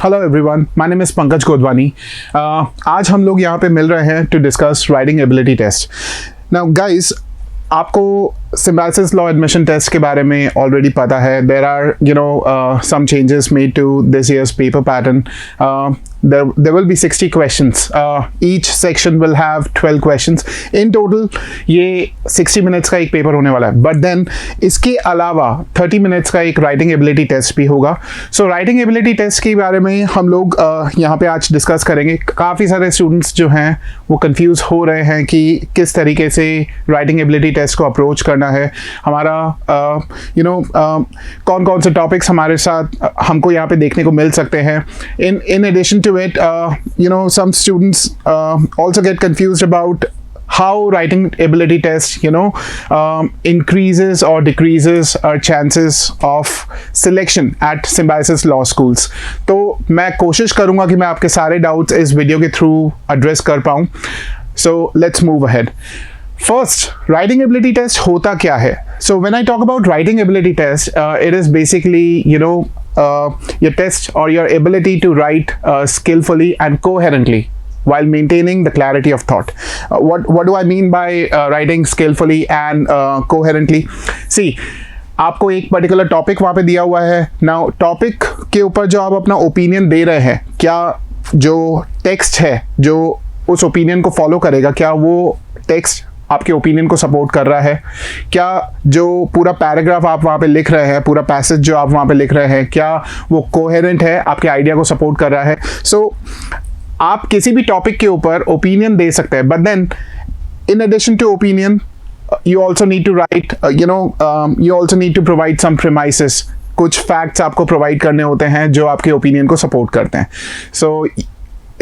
Hello everyone, my name is Pankaj Godwani. आज हम लोग यहाँ पे मिल रहे हैं to discuss writing ability test. Now guys, आपको सिम्बायोसिस लॉ एडमिशन टेस्ट के बारे में ऑलरेडी पता है। There are some changes made to this year's paper pattern. There will be 60 questions. Each section will have 12 questions. In total ये 60 minutes का एक paper होने वाला है। बट देन इसके अलावा 30 minutes का एक राइटिंग एबिलिटी टेस्ट भी होगा। सो राइटिंग एबिलिटी टेस्ट के बारे में हम लोग यहाँ पे आज डिस्कस करेंगे। काफ़ी सारे स्टूडेंट्स जो हैं वो कंफ्यूज हो रहे हैं कि किस तरीके से राइटिंग एबिलिटी टेस्ट को अप्रोच करना है। हमारा कौन कौन से टॉपिक्स हमारे साथ हमको यहाँ पे देखने को मिल सकते हैं। in addition to it, some students also get confused about how writing ability test increases or decreases our chances of selection at Symbiosis Law Schools. तो मैं कोशिश करूँगा कि मैं आपके सारे डाउट्स इस वीडियो के थ्रू एड्रेस कर पाऊँ। So let's move ahead. First, writing ability test होता क्या है? So when I talk about writing ability test, it is basically your test or your ability to write skillfully and coherently while maintaining the clarity of thought. What do I mean by writing skillfully and coherently? See, आपको एक particular topic वहाँ पे दिया हुआ है। Now topic के ऊपर जो आप अपना ओपिनियन दे रहे हैं, क्या जो टेक्स्ट है जो उस ओपिनियन को फॉलो करेगा, क्या वो टेक्स्ट आपके ओपिनियन को सपोर्ट कर रहा है? क्या जो पूरा पैराग्राफ आप वहाँ पे लिख रहे हैं, पूरा पैसेज जो आप वहाँ पे लिख रहे हैं, क्या वो कोहेरेंट है, आपके आइडिया को सपोर्ट कर रहा है? सो आप किसी भी टॉपिक के ऊपर ओपिनियन दे सकते हैं, but then in addition to opinion you also need to write, you also need to provide some premises. कुछ फैक्ट्स आपको प्रोवाइड करने होते हैं जो आपके ओपिनियन को सपोर्ट करते हैं। सो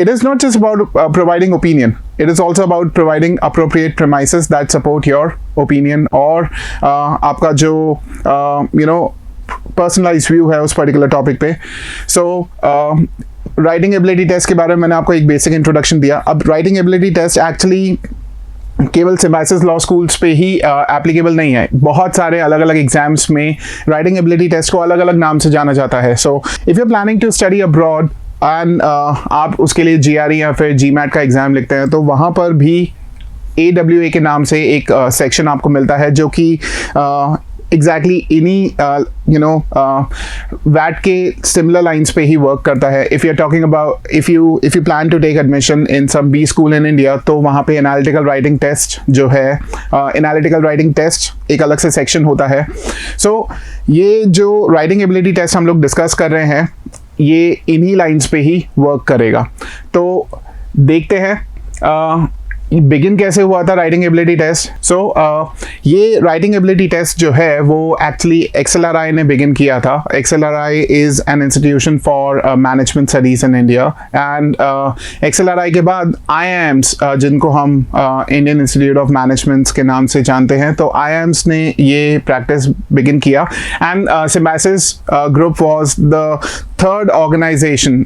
it is not just about providing opinion. It is also about providing appropriate premises that support your opinion और आपका जो personalized view है उस particular topic पे। So writing ability test के बारे में मैंने आपको एक basic introduction दिया। अब writing ability test actually केवल सिम्बायोसिस लॉ स्कूल्स पे ही एप्लीकेबल नहीं है। बहुत सारे अलग अलग एग्जाम्स में राइटिंग एबिलिटी टेस्ट को अलग अलग नाम से जाना जाता है। So if you are planning to study abroad and आप उसके लिए GRE या फिर GMAT का एग्ज़ाम लिखते हैं, तो वहाँ पर भी AWA के नाम से एक सेक्शन आपको मिलता है जो कि एग्जैक्टली इन्हीं वैट के सिमिलर लाइंस पे ही वर्क करता है। If you are talking about if you plan to take admission in some B school in India, तो वहाँ पे एनालिटिकल राइटिंग टेस्ट जो है, एनालिटिकल राइटिंग टेस्ट एक अलग से सेक्शन होता है। सो ये जो राइटिंग एबिलिटी टेस्ट हम लोग डिस्कस कर रहे हैं, ये इन्हीं लाइंस पे ही वर्क करेगा। तो देखते हैं बिगिन कैसे हुआ था राइटिंग एबिलिटी टेस्ट। सो ये राइटिंग एबिलिटी टेस्ट जो है वो एक्चुअली XLRI ने बिगिन किया था। XLRI is an institution for management studies in India and XLRI के बाद IIMs जिनको हम इंडियन इंस्टीट्यूट ऑफ मैनेजमेंट्स के नाम से जानते हैं, तो IIMs ने ये प्रैक्टिस बिगिन किया and Symbiosis group was the third organisation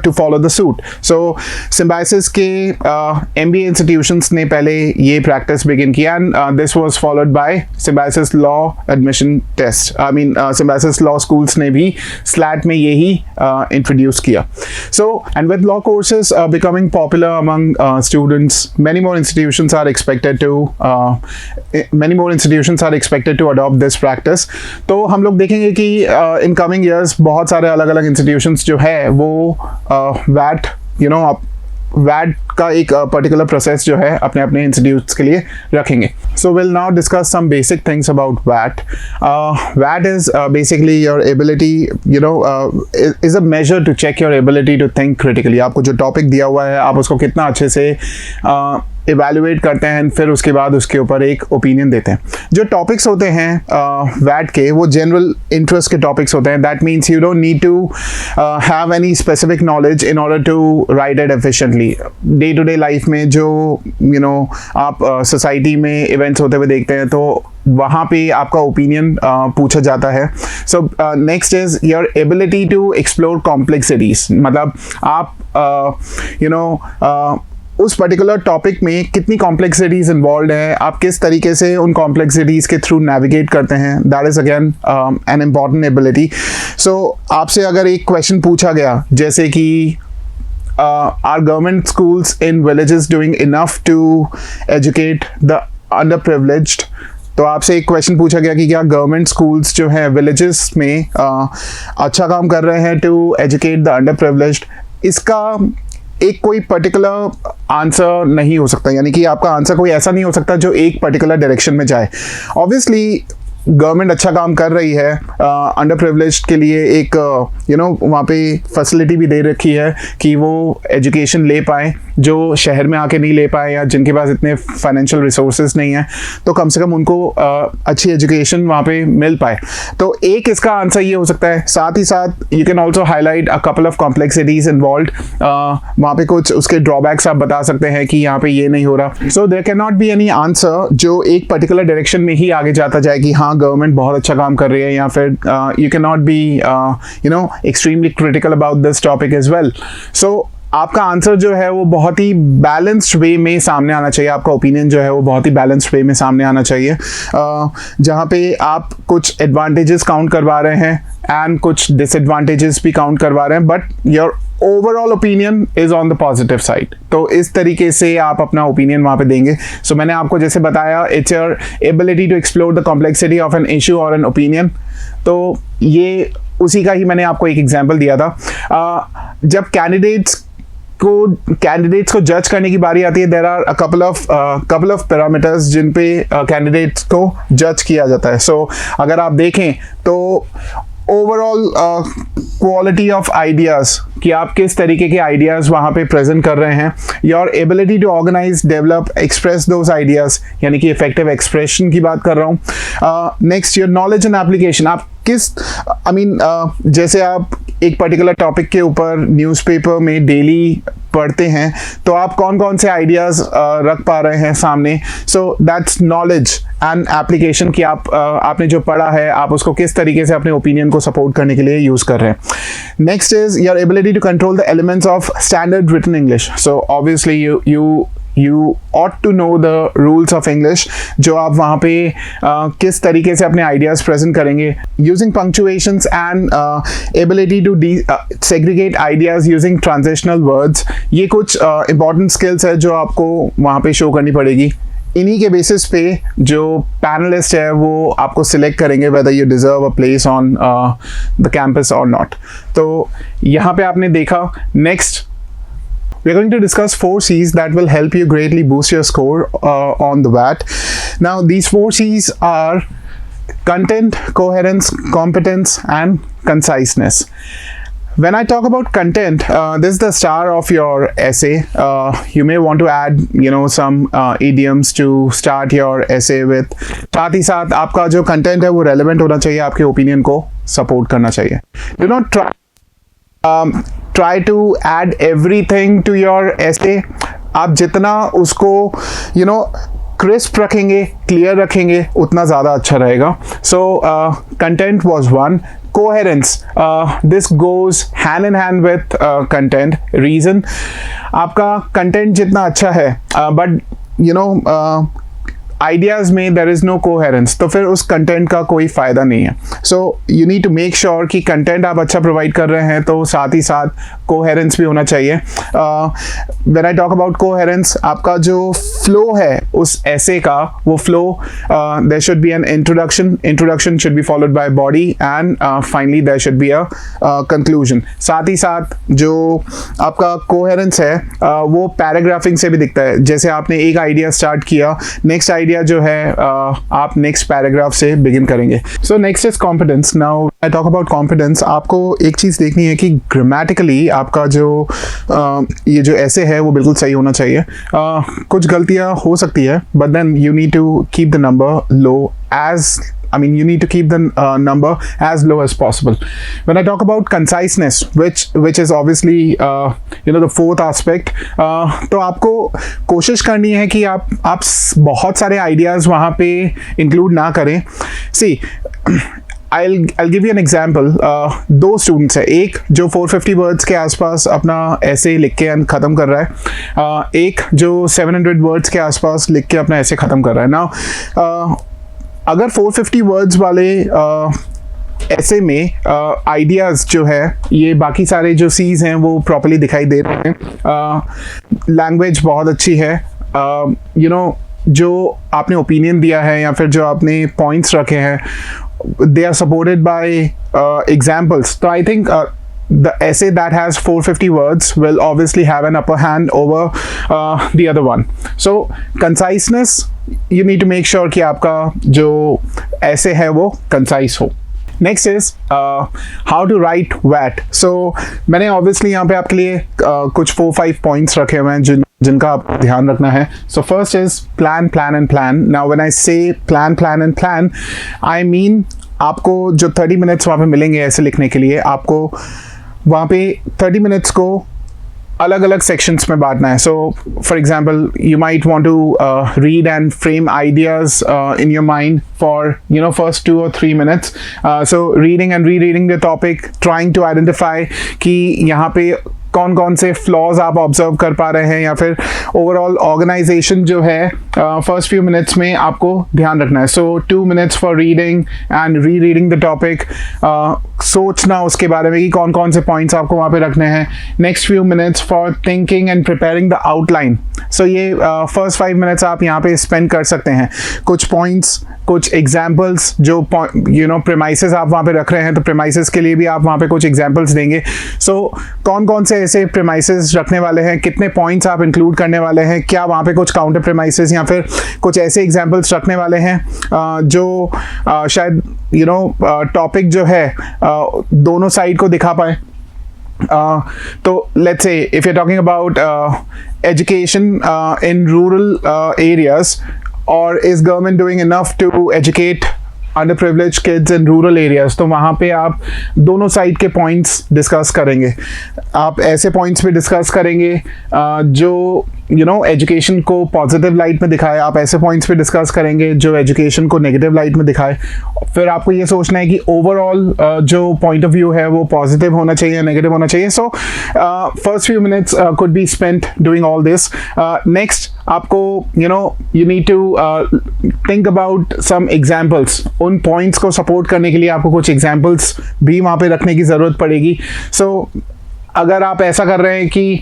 to follow the suit. So Symbiosis के MBA इंस्टीट्यूशंस ने पहले ये प्रैक्टिस बिगिन किया and this was followed by Symbiosis law admission test. Symbiosis law schools ने भी SLAT में यही इंट्रोड्यूस किया। So and with law courses becoming popular among students, many more institutions are expected to adopt this practice. तो हम लोग देखेंगे कि इन कमिंग ईयर्स बहुत सारे अलग अलग इंस्टीट्यूशंस जो है वो वैट का एक पर्टिकुलर प्रोसेस जो है अपने अपने इंस्टीट्यूट्स के लिए रखेंगे। So will now discuss some basic things about वैट। वैट is basically your ability is a measure to check your ability to think critically. आपको जो टॉपिक दिया हुआ है आप उसको कितना अच्छे से इवेल्युएट करते हैं, फिर उसके बाद उसके ऊपर एक ओपिनियन देते हैं। जो टॉपिक्स होते हैं वैट के, वो जनरल इंटरेस्ट के टॉपिक्स होते हैं। That means you don't need to have any specific knowledge in order to write it efficiently. Day to day life में जो आप सोसाइटी में इवेंट्स होते हुए देखते हैं, तो वहाँ पे आपका ओपिनियन पूछा जाता है। So next is your ability to explore complexities. मतलब आप उस पर्टिकुलर टॉपिक में कितनी कॉम्प्लेक्सिटीज़ इन्वॉल्व है, आप किस तरीके से उन कॉम्प्लेक्सिटीज़ के थ्रू नेविगेट करते हैं, that is again an important ability. So आपसे अगर एक क्वेश्चन पूछा गया जैसे कि are government schools in villages doing enough to educate the underprivileged, तो आपसे एक क्वेश्चन पूछा गया कि क्या गवर्नमेंट स्कूल्स जो हैं विलेजेस में अच्छा काम कर रहे हैं to educate the underprivileged. इसका एक कोई पर्टिकुलर आंसर नहीं हो सकता, यानी कि आपका आंसर कोई ऐसा नहीं हो सकता जो एक पर्टिकुलर डायरेक्शन में जाए. ऑब्वियसली गवर्नमेंट अच्छा काम कर रही है, अंडर प्रिविलेज्ड के लिए एक वहाँ पे फैसिलिटी भी दे रखी है कि वो एजुकेशन ले पाएँ जो शहर में आके नहीं ले पाए या जिनके पास इतने फाइनेंशियल रिसोर्सेज नहीं है, तो कम से कम उनको अच्छी एजुकेशन वहाँ पे मिल पाए. तो एक इसका आंसर ये हो सकता है. साथ ही साथ you can also highlight a couple of complexities involve. वहाँ पे कुछ उसके ड्रॉबैक्स आप बता सकते हैं कि यहाँ पे ये नहीं हो रहा. So there can not be any answer जो एक पर्टिकुलर डायरेक्शन में ही आगे जाता जाए कि हाँ गवर्नमेंट बहुत अच्छा काम कर रही है, या फिर you can not be extremely critical about this topic as well. So आपका आंसर जो है वो बहुत ही बैलेंस्ड वे में सामने आना चाहिए. आपका ओपिनियन जो है वो बहुत ही बैलेंस्ड वे में सामने आना चाहिए, जहाँ पे आप कुछ एडवांटेजेस काउंट करवा रहे हैं एंड कुछ डिसएडवांटेजेस भी काउंट करवा रहे हैं, but your overall opinion is on the positive side. तो इस तरीके से आप अपना ओपिनियन वहाँ पे देंगे. सो मैंने आपको जैसे बताया, it's your ability to explore the complexity of an issue और एन ओपिनियन. तो ये उसी का ही मैंने आपको एक एग्जाम्पल दिया था. जब कैंडिडेट्स को जज करने की बारी आती है, there are a couple of parameters जिन पे कैंडिडेट्स को जज किया जाता है. सो अगर आप देखें तो ओवरऑल क्वालिटी ऑफ आइडियाज़, कि आप किस तरीके के आइडियाज़ वहाँ पे प्रेजेंट कर रहे हैं, your ability to organise, develop, express those ideas, यानी कि इफेक्टिव एक्सप्रेशन की बात कर रहा हूँ. Next, your knowledge and application. आप किस जैसे आप एक पर्टिकुलर टॉपिक के ऊपर न्यूज़पेपर में डेली पढ़ते हैं, तो आप कौन कौन से आइडियाज़ रख पा रहे हैं सामने. So that's knowledge and application, कि आपने जो पढ़ा है आप उसको किस तरीके से अपने ओपिनियन को सपोर्ट करने के लिए यूज़ कर रहे हैं. Next is your ability to control the elements of standard written English. So obviously you ought to know the rules of English, जो आप वहाँ पे किस तरीके से अपने ideas present करेंगे. Using punctuations and ability to segregate ideas using transitional words, ये कुछ important skills है जो आपको वहाँ पे show करनी पड़ेगी. इन्हीं के बेसिस पे जो पैनलिस्ट है वो आपको सिलेक्ट करेंगे whether you deserve a place on the campus or not. तो यहाँ पे आपने देखा. Next, we're going to discuss 4 C's that will help you greatly boost your score on the VAT. Now, these 4 C's are content, coherence, competence, and conciseness. When I talk about content, this is the star of your essay. You may want to add, some idioms to start your essay with. साथ ही साथ आपका जो content है वो relevant होना चाहिए, आपके opinion को support करना चाहिए. Do not try to add everything to your essay. आप जितना उसको क्रिस्प रखेंगे, क्लियर रखेंगे, उतना ज़्यादा अच्छा रहेगा. So content was one. Coherence, this goes hand in hand with content. Reason, आपका कंटेंट जितना अच्छा है बट आइडियाज़ में देयर इज़ नो कोहेरेंस, तो फिर उस कंटेंट का कोई फ़ायदा नहीं है. So you need to make sure कि कंटेंट आप अच्छा प्रोवाइड कर रहे हैं, तो साथ ही साथ कोहेरेंस भी होना चाहिए. When I talk about coherence, आपका जो फ्लो है उस ऐसे का, वो flow, there should be an introduction should be followed by body, and finally there should be a conclusion. साथ ही साथ जो आपका कोहेरेंस है वो पैराग्राफिंग से भी दिखता है. जैसे आपने एक आइडिया स्टार्ट किया, नेक्स्ट आइडिया जो है आप नेक्स्ट पैराग्राफ से बिगिन करेंगे. सो next is competence. Now I talk about competence. आपको एक चीज़ देखनी है कि ग्रामेटिकली आपका जो ये जो ऐसे है वो बिल्कुल सही होना चाहिए. कुछ गलतियाँ हो सकती है, but then you need to keep the number low you need to keep the number as low as possible. When I talk about conciseness, which is obviously the fourth aspect, तो आपको कोशिश करनी है कि आप बहुत सारे ideas वहाँ पे include ना करें. See, I'll give you an example. दो स्टूडेंट्स हैं, एक जो 450 वर्ड्स के आसपास अपना ऐसे लिख के ख़त्म कर रहा है, एक जो 700 वर्ड्स के आसपास लिख के अपना ऐसे ख़त्म कर रहा है. नाउ अगर 450 वर्ड्स वाले ऐसे में आइडियाज़ जो है, ये बाकी सारे जो सीज हैं वो प्रॉपर्ली दिखाई दे रहे हैं, लैंग्वेज बहुत अच्छी है, जो आपने ओपिनियन दिया है या फिर जो आपने पॉइंट्स रखे हैं, they are supported by examples. So I think the essay that has 450 words will obviously have an upper hand over the other one. So conciseness, you need to make sure कि आपका जो essay है वो concise हो. Next is how to write WAT. So मैंने obviously यहाँ पे आपके लिए कुछ 4-5 points रखे हुए हैं जिनका आप ध्यान रखना है. So first is plan, plan and plan. Now when I say plan, plan and plan, I mean आपको जो 30 minutes वहाँ पे मिलेंगे ऐसे लिखने के लिए, आपको वहाँ पे 30 minutes को अलग अलग सेक्शंस में बांटना है. So for example you might want to read and frame ideas in your mind for first 2 or 3 minutes. So reading and rereading the topic, trying to identify कि यहाँ पे कौन कौन से फ्लॉज आप ऑब्जर्व कर पा रहे हैं, या फिर ओवरऑल ऑर्गेनाइजेशन जो है फर्स्ट फ्यू मिनट्स में आपको ध्यान रखना है. सो 2 minutes for reading and rereading the topic, सोचना उसके बारे में कि कौन कौन से पॉइंट्स आपको वहाँ पे रखने हैं. Next few minutes for thinking and preparing the outline. So ये फर्स्ट 5 minutes आप यहाँ पे स्पेंड कर सकते हैं. कुछ पॉइंट्स, कुछ एग्जाम्पल्स, जो प्रेमाइसेस आप वहाँ पे रख रहे हैं, तो प्रेमाइसेस के लिए भी आप वहाँ पे कुछ एग्जाम्पल्स देंगे. सो कौन कौन से ऐसे प्रेमाइसेस रखने वाले हैं, कितने पॉइंट्स आप इंक्लूड करने वाले हैं, क्या वहाँ पे कुछ काउंटर प्रेमाइसेस या फिर कुछ ऐसे एग्जाम्पल्स रखने वाले हैं जो शायद टॉपिक जो है दोनों साइड को दिखा पाए. तो let's say if you're talking about education in rural areas, or is government doing enough to educate underprivileged kids in rural areas, तो वहाँ पे आप दोनों साइड के पॉइंट्स डिस्कस करेंगे. आप ऐसे पॉइंट्स पे डिस्कस करेंगे जो एजुकेशन को पॉजिटिव लाइट में दिखाए, आप ऐसे पॉइंट्स पे डिस्कस करेंगे जो एजुकेशन को नेगेटिव लाइट में दिखाए. फिर आपको ये सोचना है कि ओवरऑल जो पॉइंट ऑफ व्यू है वो पॉजिटिव होना चाहिए या नेगेटिव होना चाहिए. So first few minutes could be spent doing all this. Next आपको you need to think about some examples. उन पॉइंट्स को सपोर्ट करने के लिए आपको कुछ एग्जाम्पल्स भी वहाँ पे रखने की ज़रूरत पड़ेगी. सो अगर आप ऐसा कर रहे हैं कि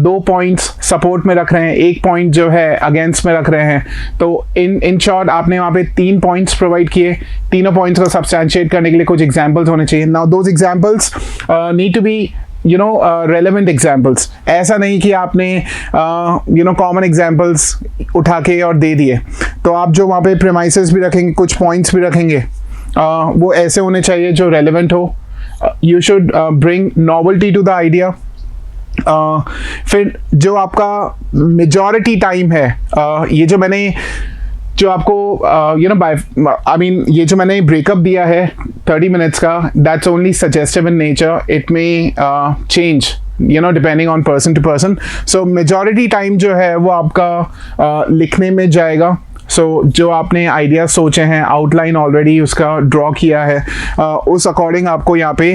2 पॉइंट्स सपोर्ट में रख रहे हैं, 1 पॉइंट जो है अगेंस्ट में रख रहे हैं, तो इन शॉर्ट आपने वहाँ पे 3 पॉइंट्स प्रोवाइड किए. तीनों पॉइंट्स को सब्सटैंशिएट करने के लिए कुछ एग्जाम्पल्स होने चाहिए. Now those examples need to be relevant examples. ऐसा नहीं कि आपने कॉमन एग्जाम्पल्स उठा के और दे दिए. तो आप जो वहाँ पे प्रेमाइसेस भी रखेंगे, कुछ पॉइंट्स भी रखेंगे, वो ऐसे होने चाहिए जो रेलेवेंट हो. You should bring novelty to the idea. फिर जो आपका मेजॉरिटी टाइम है, ये जो मैंने आपको ये जो मैंने ब्रेकअप दिया है 30 minutes का, that's only suggestive in nature. It may change depending on person to person. So majority time जो है वो आपका लिखने में जाएगा. सो जो आपने आइडिया सोचे हैं, आउटलाइन ऑलरेडी उसका ड्रॉ किया है, उस अकॉर्डिंग आपको यहाँ पे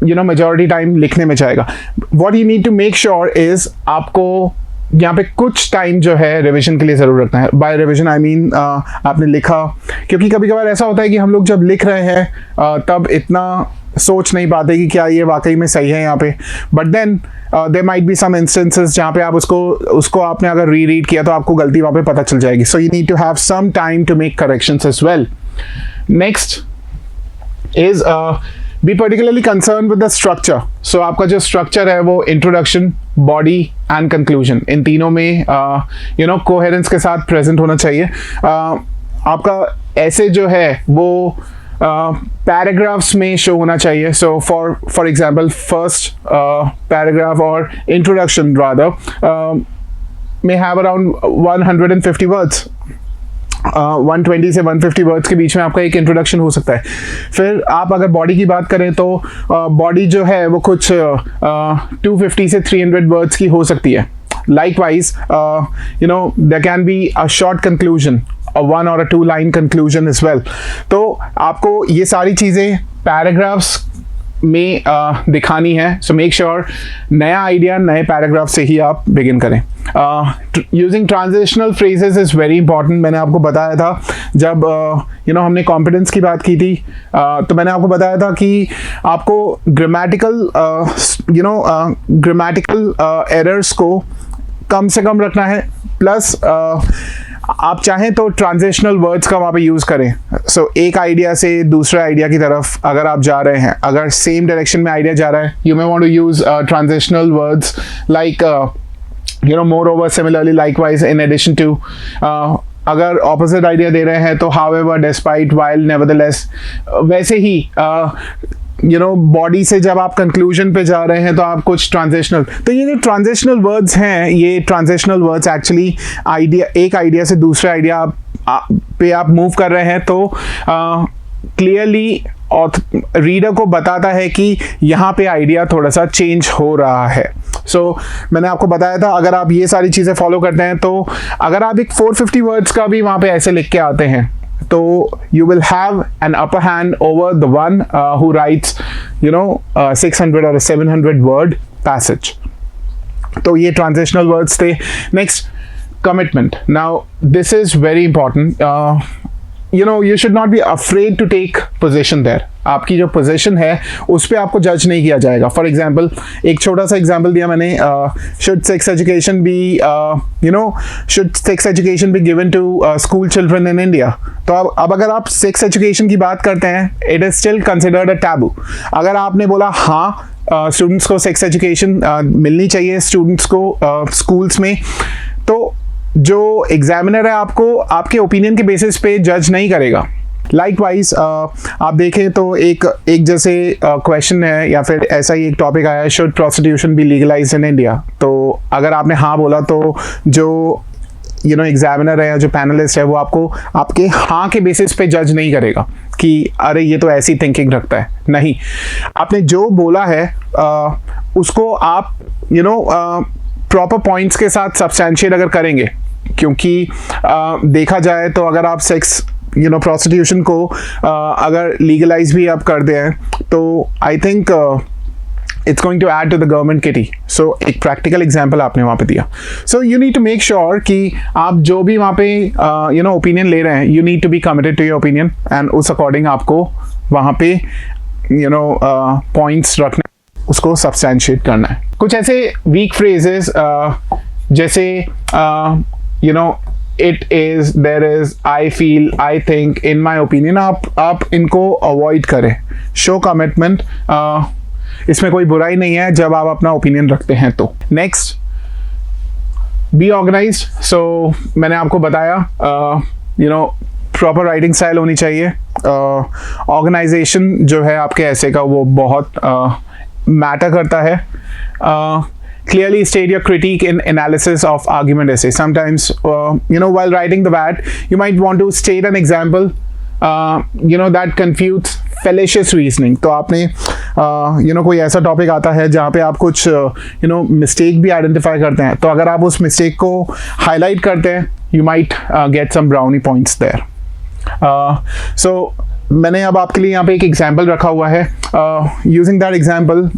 मेजॉरिटी टाइम लिखने में जाएगा. What you need to make sure is आपको यहाँ पे कुछ टाइम जो है रिविजन के लिए ज़रूर रखना है. बाय रिविजन आई मीन आपने लिखा, क्योंकि कभी कभार ऐसा होता है कि हम लोग जब लिख रहे हैं तब इतना सोच नहीं पाते कि क्या ये वाकई में सही है यहाँ पे. But then there might be some instances जहाँ पे आप उसको आपने अगर री रीड किया तो आपको गलती वहाँ पे पता चल जाएगी. So you need to have some time to make corrections as well. Next is be particularly concern with the structure. So आपका जो स्ट्रक्चर है वो इंट्रोडक्शन, बॉडी एंड कंक्लूजन, इन तीनों में कोहेरेंस के साथ प्रेजेंट होना चाहिए. आपका ऐसे जो है वो पैराग्राफ्स में शो होना चाहिए. So for example first paragraph और introduction rather may have around 150 words. 120 से 150 वर्ड्स के बीच में आपका एक इंट्रोडक्शन हो सकता है. फिर आप अगर बॉडी की बात करें तो बॉडी जो है वो कुछ 250 से 300 वर्ड्स की हो सकती है. Likewise, there can be a short conclusion. 1 or a 2 line conclusion as well. तो आपको ये सारी चीज़ें पैराग्राफ्स में दिखानी है. सो मेक श्योर नया आइडिया नए पैराग्राफ से ही आप बिगिन करें. Using transitional phrases is very important. मैंने आपको बताया था जब हमने कॉन्फिडेंस की बात की थी, तो मैंने आपको बताया था कि आपको ग्रामेटिकल एरर्स को कम से कम रखना है. प्लस आप चाहें तो ट्रांजिशनल वर्ड्स का वहाँ पे यूज़ करें. सो एक आइडिया से दूसरे आइडिया की तरफ अगर आप जा रहे हैं, अगर सेम डायरेक्शन में आइडिया जा रहा है, you may want to use transitional words like moreover, similarly, likewise, in addition to. अगर ऑपोजिट आइडिया दे रहे हैं तो हाउएवर, डिस्पाइट, व्हाइल, नेवरदलेस. वैसे ही बॉडी से जब आप कंक्लूजन पे जा रहे हैं तो आप कुछ ट्रांजिशनल. तो ये जो ट्रांजिशनल वर्ड्स हैं, ये ट्रांजिशनल वर्ड्स एक्चुअली एक आइडिया से दूसरे आइडिया पे आप मूव कर रहे हैं, तो क्लियरली और रीडर को बताता है कि यहाँ पे आइडिया थोड़ा सा चेंज हो रहा है. सो मैंने आपको बताया था अगर आप ये सारी चीज़ें फॉलो करते हैं, तो अगर आप एक 450 वर्ड्स का भी वहाँ पे ऐसे लिख के आते हैं, तो you will have an upper hand over the one who writes 600 or a 700 word passage. तो ये transitional words थे. Next, commitment. Now this is very important. You should not be afraid to take position there. आपकी जो position है उस पर आपको जज नहीं किया जाएगा. फॉर एग्जाम्पल, एक छोटा सा एग्जाम्पल दिया मैंने, should sex education be given to school children in India. तो अब अगर आप सेक्स एजुकेशन की बात करते हैं, it is still considered a taboo. अगर आपने बोला हाँ स्टूडेंट्स को सेक्स एजुकेशन मिलनी चाहिए स्टूडेंट्स को स्कूल्स में, तो जो एग्जामिनर है आपको आपके ओपिनियन के बेसिस पे जज नहीं करेगा. लाइकवाइज आप देखें तो एक जैसे क्वेश्चन है या फिर ऐसा ही एक टॉपिक आया है, should prostitution be legalised in India. तो अगर आपने हाँ बोला तो जो एग्जामिनर है या जो पैनलिस्ट है वो आपको आपके हाँ के बेसिस पे जज नहीं करेगा कि अरे ये तो ऐसी थिंकिंग रखता है. नहीं, आपने जो बोला है उसको आप प्रॉपर पॉइंट्स के साथ सब्सटेंशिएट अगर करेंगे, क्योंकि देखा जाए तो अगर आप सेक्स प्रोस्टिट्यूशन को अगर लीगलाइज भी आप कर दें तो I think it's going to add to the government kitty. So एक प्रैक्टिकल एग्जांपल आपने वहाँ पे दिया. So you need to make sure कि आप जो भी वहाँ पे ओपिनियन ले रहे हैं, you need to be committed to your opinion and उस अकॉर्डिंग आपको वहाँ पे पॉइंट्स रखने, उसको सब्सटेंशिएट करना है. कुछ ऐसे वीक फ्रेजेस जैसे it is, there is, I feel, I think, in my opinion, आप इनको अवॉइड करें. शो कमिटमेंट, इसमें कोई बुराई नहीं है जब आप अपना ओपिनियन रखते हैं. तो नेक्स्ट, बी ऑर्गेनाइज्ड. सो मैंने आपको बताया प्रॉपर राइटिंग स्टाइल होनी चाहिए. ऑर्गेनाइजेशन जो है आपके ऐसे का वो बहुत मैटर करता है. Clearly state your critique in analysis of argument essay. Sometimes, while writing the VAT, you might want to state an example, that confutes fallacious reasoning. तो आपने, कोई ऐसा टॉपिक आता है जहाँ पे आप कुछ, मिस्टेक भी आइडेंटिफाई करते हैं, तो अगर आप उस मिस्टेक को हाईलाइट करते हैं, you might get some brownie points there. So मैंने अब आपके लिए यहाँ पे एक एग्जाम्पल रखा हुआ है. यूजिंग दैट एग्जाम्पल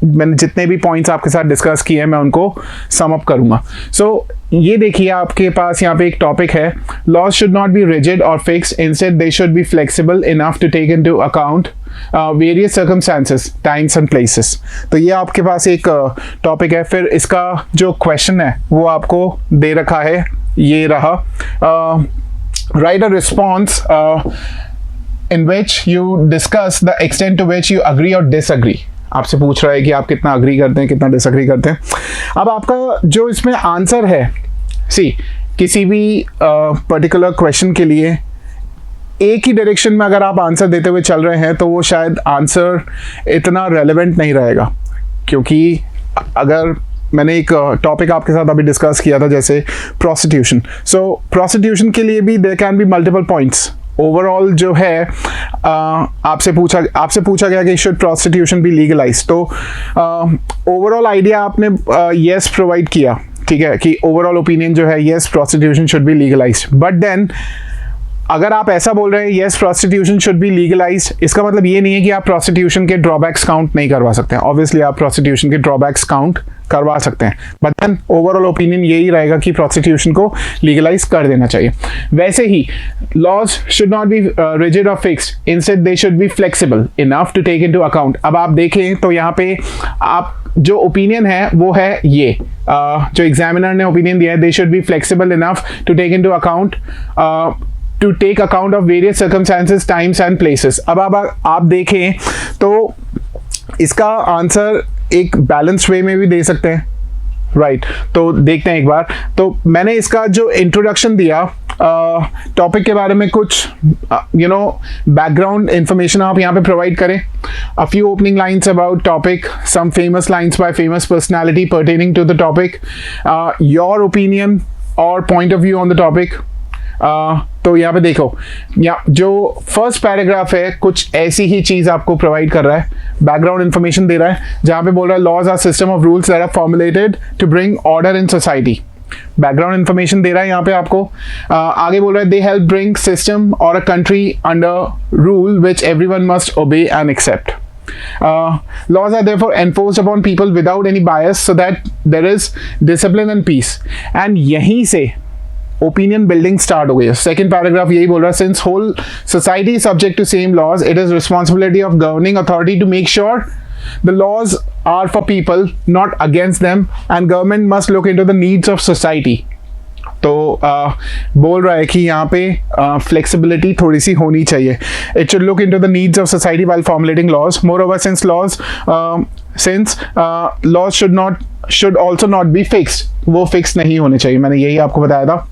मैंने जितने भी पॉइंट्स आपके साथ डिस्कस किए हैं मैं उनको सम अप करूँगा. सो ये देखिए आपके पास यहाँ पे एक टॉपिक है, laws should not be rigid और fixed, instead they should be flexible enough to take into account various circumstances, times and places. तो ये आपके पास एक टॉपिक है. फिर इसका जो क्वेश्चन है वो आपको दे रखा है, ये रहा. Write a response in which you discuss the extent to which you agree or disagree. आपसे पूछ रहा है कि आप कितना अग्री करते हैं, कितना डिसअग्री करते हैं. अब आपका जो इसमें आंसर है, किसी भी पर्टिकुलर क्वेश्चन के लिए एक ही डायरेक्शन में अगर आप आंसर देते हुए चल रहे हैं तो वो शायद आंसर इतना रेलेवेंट नहीं रहेगा. क्योंकि अगर मैंने एक टॉपिक आपके साथ अभी डिस्कस किया था जैसे प्रोस्टिट्यूशन. सो प्रोस्टिट्यूशन के लिए भी there can be multiple points. Overall जो है आपसे पूछा गया कि शुड प्रोस्टिट्यूशन बी लीगलाइज. तो ओवरऑल आइडिया आपने येस प्रोवाइड किया, ठीक है, कि ओवरऑल ओपिनियन जो है yes prostitution should be legalised, but then अगर आप ऐसा बोल रहे हैं yes prostitution should be legalised, इसका मतलब ये नहीं है कि आप प्रोस्टिट्यूशन के ड्रॉबैक्स काउंट नहीं करवा सकते हैं। ऑब्वियसली आप प्रोस्टिट्यूशन के ड्रॉबैक्स काउंट करवा सकते हैं, बट देन ओवरऑल ओपिनियन यही रहेगा कि प्रोस्टिट्यूशन को लीगलाइज कर देना चाहिए। वैसे ही laws should not be rigid और fixed, instead they should be flexible enough to take into account. अब आप देखें तो यहाँ पे आप जो ओपिनियन है वो है ये, जो एग्जामिनर ने ओपिनियन दिया है, they should be flexible enough to take into account to take account of various circumstances, times and places। अब आप देखें तो इसका आंसर एक बैलेंस्ड वे में भी दे सकते हैं, राइट तो देखते हैं एक बार। तो मैंने इसका जो इंट्रोडक्शन दिया टॉपिक के बारे में, कुछ बैकग्राउंड इंफॉर्मेशन आप यहाँ पे प्रोवाइड करें, a few opening lines about topic, some famous lines by famous personality pertaining to the topic, your opinion or point of view on the topic। तो यहाँ पे देखो, यहाँ जो फर्स्ट पैराग्राफ है कुछ ऐसी ही चीज आपको प्रोवाइड कर रहा है, बैकग्राउंड इंफॉर्मेशन दे रहा है, जहाँ पे बोल रहा है laws are system of rules that are formulated to bring order in society. Background information दे रहा है यहाँ पे आपको। आगे बोल रहा है दे हेल्प ब्रिंग सिस्टम और a country under rule which everyone must obey and accept. Laws are therefore enforced upon people without any bias so that there is discipline and peace। and यहीं से opinion building start हो गई है। Second paragraph यही बोल रहा है, since whole society is subject to same laws, it is responsibility of governing authority to make sure the laws are for people not against them, and government must look into the needs of society. तो बोल रहा है कि यहाँ पे flexibility थोड़ी सी होनी चाहिए। It should look into the needs of society while formulating laws. Moreover since laws should also not be fixed, वो फिक्स नहीं होने चाहिए, मैंने यही आपको बताया था।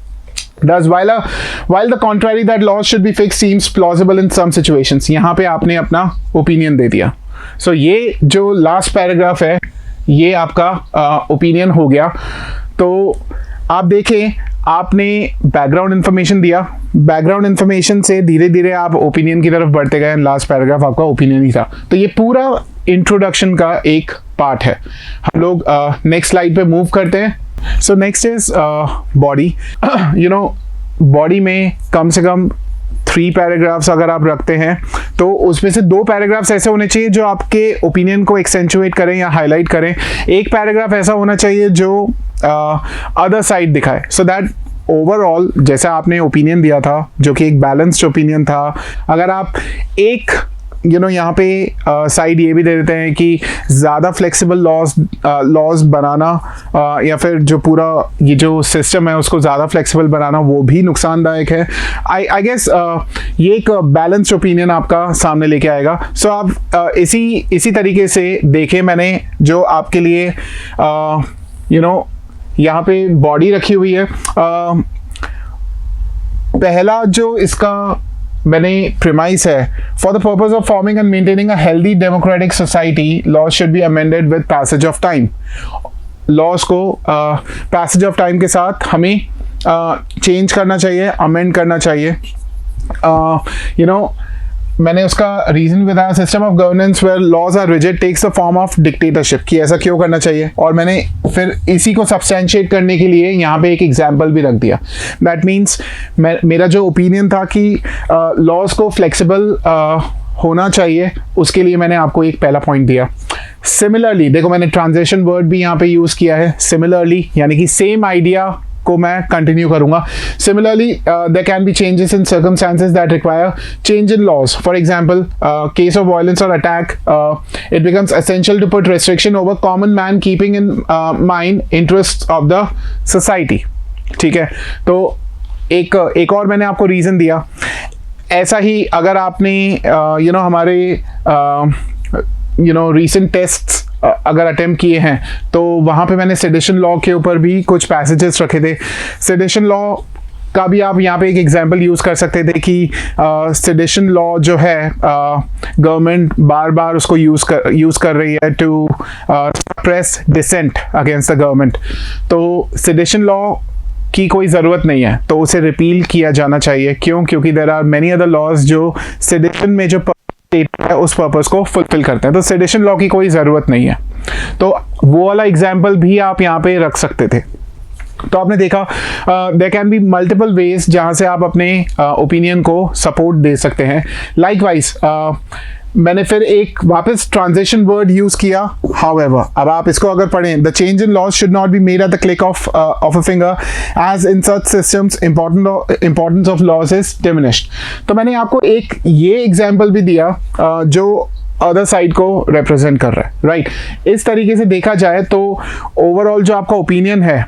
Thus, while the contrary that laws should be fixed seems plausible in some situations, यहाँ पे आपने अपना ओपिनियन दे दिया। So ये जो लास्ट पैराग्राफ है ये आपका ओपिनियन हो गया। तो आप देखें, आपने बैकग्राउंड इन्फॉर्मेशन दिया, बैकग्राउंड इन्फॉर्मेशन से धीरे धीरे आप ओपिनियन की तरफ बढ़ते गए, लास्ट पैराग्राफ आपका ओपिनियन ही था। तो ये पूरा इंट्रोडक्शन का एक पार्ट है। हम लोग नेक्स्ट स्लाइड पे मूव करते हैं। सो नेक्स्ट इज बॉडी। बॉडी में कम से कम 3 पैराग्राफ्स अगर आप रखते हैं तो उसमें से 2 पैराग्राफ्स ऐसे होने चाहिए जो आपके ओपिनियन को एक्सेंचुएट करें या हाईलाइट करें। एक पैराग्राफ ऐसा होना चाहिए जो अदर साइड दिखाए, सो दैट ओवरऑल जैसा आपने ओपिनियन दिया था जो कि एक बैलेंस्ड ओपिनियन था, अगर आप एक यहाँ पे साइड ये भी दे देते हैं कि ज़्यादा फ्लेक्सिबल लॉज बनाना या फिर जो पूरा ये जो सिस्टम है उसको ज़्यादा फ्लेक्सिबल बनाना वो भी नुकसानदायक है। आई गेस ये एक बैलेंस्ड ओपिनियन आपका सामने लेके आएगा। सो आप इसी तरीके से देखें, मैंने जो आपके लिए यहाँ पे बॉडी रखी हुई है। पहला जो इसका मैंने प्रीमाइस है, for the purpose of forming and maintaining a healthy democratic society laws should be amended with passage of time. Laws को पैसेज ऑफ टाइम के साथ हमें चेंज करना चाहिए, अमेंड करना चाहिए। मैंने उसका रीजन बताया, system of governance where laws are rigid takes the form of dictatorship, कि ऐसा क्यों करना चाहिए। और मैंने फिर इसी को सब्सटेंशिएट करने के लिए यहाँ पे एक एग्जांपल भी रख दिया। दैट मीन्स मेरा जो ओपिनियन था कि लॉज को फ्लेक्सिबल होना चाहिए, उसके लिए मैंने आपको एक पहला पॉइंट दिया। सिमिलरली देखो, मैंने ट्रांजिशन वर्ड भी यहाँ पे यूज़ किया है, सिमिलरली, यानी कि सेम आइडिया को मैं कंटिन्यू करूंगा। Similarly there can be changes in circumstances that require change in laws. For example, case of violence और attack, it becomes essential to put restriction over common man keeping in mind interest of the society. ठीक है, तो एक और मैंने आपको reason दिया। ऐसा ही अगर आपने हमारे रीसेंट टेस्ट्स अगर अटेम्प्ट किए हैं तो वहाँ पे मैंने सेडिशन लॉ के ऊपर भी कुछ पैसेजेस रखे थे। सेडिशन लॉ का भी आप यहाँ पे एक एग्जांपल यूज़ कर सकते थे कि सेडिशन लॉ जो है गवर्नमेंट बार बार उसको यूज़ कर रही है to suppress dissent against the government. तो सेडिशन लॉ की कोई ज़रूरत नहीं है, तो उसे रिपील किया जाना चाहिए। क्यों? क्योंकि there are many other laws जो सेडिशन में जो है उस पर्पस को फुलफिल करते हैं, तो सेडिशन लॉ की कोई ज़रूरत नहीं है। तो वो वाला एग्जाम्पल भी आप यहाँ पे रख सकते थे। तो आपने देखा there can be multiple ways जहाँ से आप अपने ओपिनियन को सपोर्ट दे सकते हैं। लाइकवाइज मैंने फिर एक वापस ट्रांजिशन वर्ड यूज किया, हाउएवर। अब आप इसको अगर पढ़ें, the change in laws should not be made at the click of a finger as in such systems importance of laws is diminished. तो मैंने आपको एक ये एग्जाम्पल भी दिया जो अदर साइड को रिप्रेजेंट कर रहा है, राइट। इस तरीके से देखा जाए तो ओवरऑल जो आपका ओपिनियन है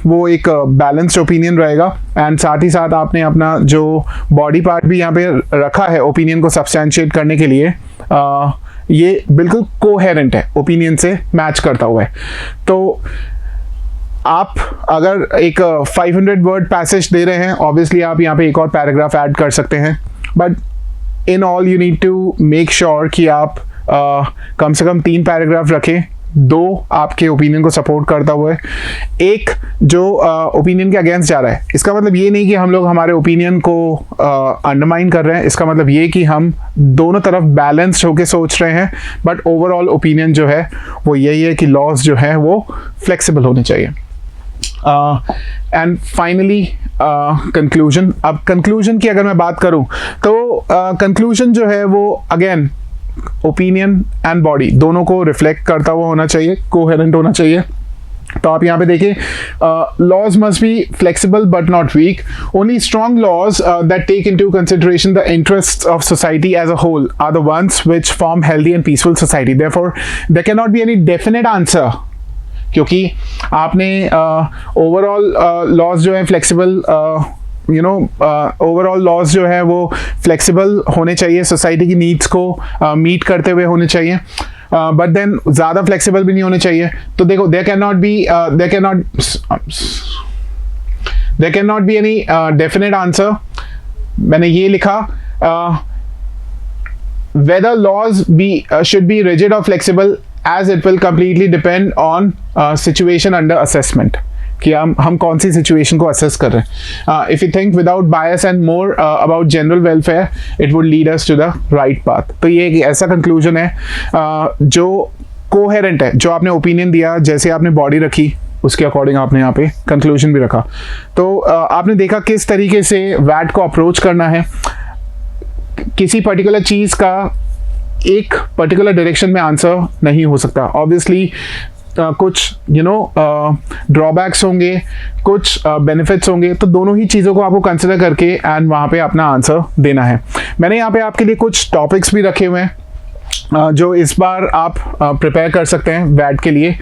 वो एक बैलेंस्ड ओपिनियन रहेगा, एंड साथ ही साथ आपने अपना जो बॉडी पार्ट भी यहाँ पे रखा है ओपिनियन को सब्सटैंशिएट करने के लिए, ये बिल्कुल कोहेरेंट है, ओपिनियन से मैच करता हुआ है। तो आप अगर एक 500 वर्ड पैसेज दे रहे हैं, ऑब्वियसली आप यहाँ पे एक और पैराग्राफ ऐड कर सकते हैं, but in all you need to make sure कि आप कम से कम 3 पैराग्राफ रखें, 2 आपके ओपिनियन को सपोर्ट करता हुआ है, एक जो ओपिनियन के अगेंस्ट जा रहा है। इसका मतलब ये नहीं कि हम लोग हमारे ओपिनियन को अंडरमाइन कर रहे हैं, इसका मतलब ये कि हम दोनों तरफ बैलेंस्ड होकर सोच रहे हैं, बट ओवरऑल ओपिनियन जो है वो यही है कि लॉज जो है वो फ्लेक्सिबल होने चाहिए। And finally conclusion. अब कंक्लूजन की अगर मैं बात करूं तो कंक्लूजन जो है वो अगेन ओपिनियन एंड बॉडी दोनों को रिफ्लेक्ट करता हुआ होना चाहिए, कोहेरेंट होना चाहिए। तो आप यहाँ पे देखिए, laws must be flexible but not weak, only strong laws that take into consideration the interests of society as a whole are the ones which form healthy and peaceful society. Therefore there can not be any definite answer, क्योंकि आपने overall laws जो है flexible overall laws जो है वो flexible होने चाहिए, society की नीड्स को मीट करते हुए होने चाहिए, बट देन ज़्यादा फ्लेक्सिबल भी नहीं होने चाहिए। तो देखो, there can not be any definite answer. मैंने ये लिखा, whether laws should be rigid or flexible, as it will completely depend on situation under assessment, कि हम कौन सी सिचुएशन को असेस कर रहे हैं। If you think without bias and more about general welfare, it would lead us to the right path. तो ये एक ऐसा कंक्लूजन है जो कोहेरेंट है, जो आपने ओपिनियन दिया, जैसे आपने बॉडी रखी उसके अकॉर्डिंग आपने यहाँ पे कंक्लूजन भी रखा। तो आपने देखा किस तरीके से वैट को अप्रोच करना है। किसी पर्टिकुलर चीज़ का एक पर्टिकुलर डायरेक्शन में आंसर नहीं हो सकता, ऑब्वियसली कुछ ड्रॉबैक्स होंगे, कुछ बेनिफिट्स होंगे, तो दोनों ही चीज़ों को आपको कंसिडर करके एंड वहाँ पे अपना आंसर देना है। मैंने यहाँ पे आपके लिए कुछ टॉपिक्स भी रखे हुए हैं जो इस बार आप प्रिपेयर कर सकते हैं वैट के लिए।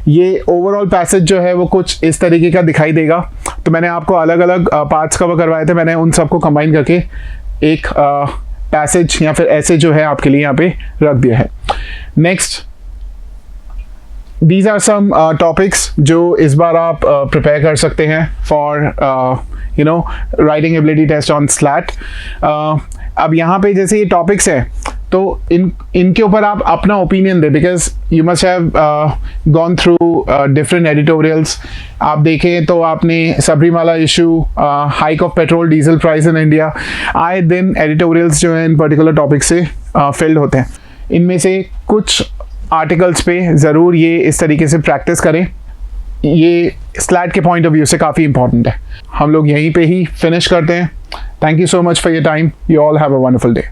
ये ओवरऑल पैसेज जो है वो कुछ इस तरीके का दिखाई देगा। तो मैंने आपको अलग अलग पार्ट्स कवर करवाए थे, मैंने उन सबको कंबाइन करके एक पैसेज या फिर ऐसे जो है आपके लिए यहाँ पे रख दिया है। Next, these are some topics जो इस बार आप प्रिपेयर कर सकते हैं for writing ability test on SLAT. अब यहाँ पे जैसे ये टॉपिक्स हैं तो इनके ऊपर आप अपना ओपिनियन दें, because you must have gone through different editorials. आप देखें तो आपने Sabarimala issue, hike of petrol diesel price in India, आए दिन एडिटोरियल्स जो हैं इन पर्टिकुलर टॉपिक से फिल्ड होते हैं। इनमें से कुछ आर्टिकल्स पे ज़रूर ये इस तरीके से प्रैक्टिस करें, ये स्लैट के पॉइंट ऑफ व्यू से काफ़ी इंपॉर्टेंट है। हम लोग यहीं पे ही फिनिश करते हैं। Thank you so much for your time. You all have a wonderful day.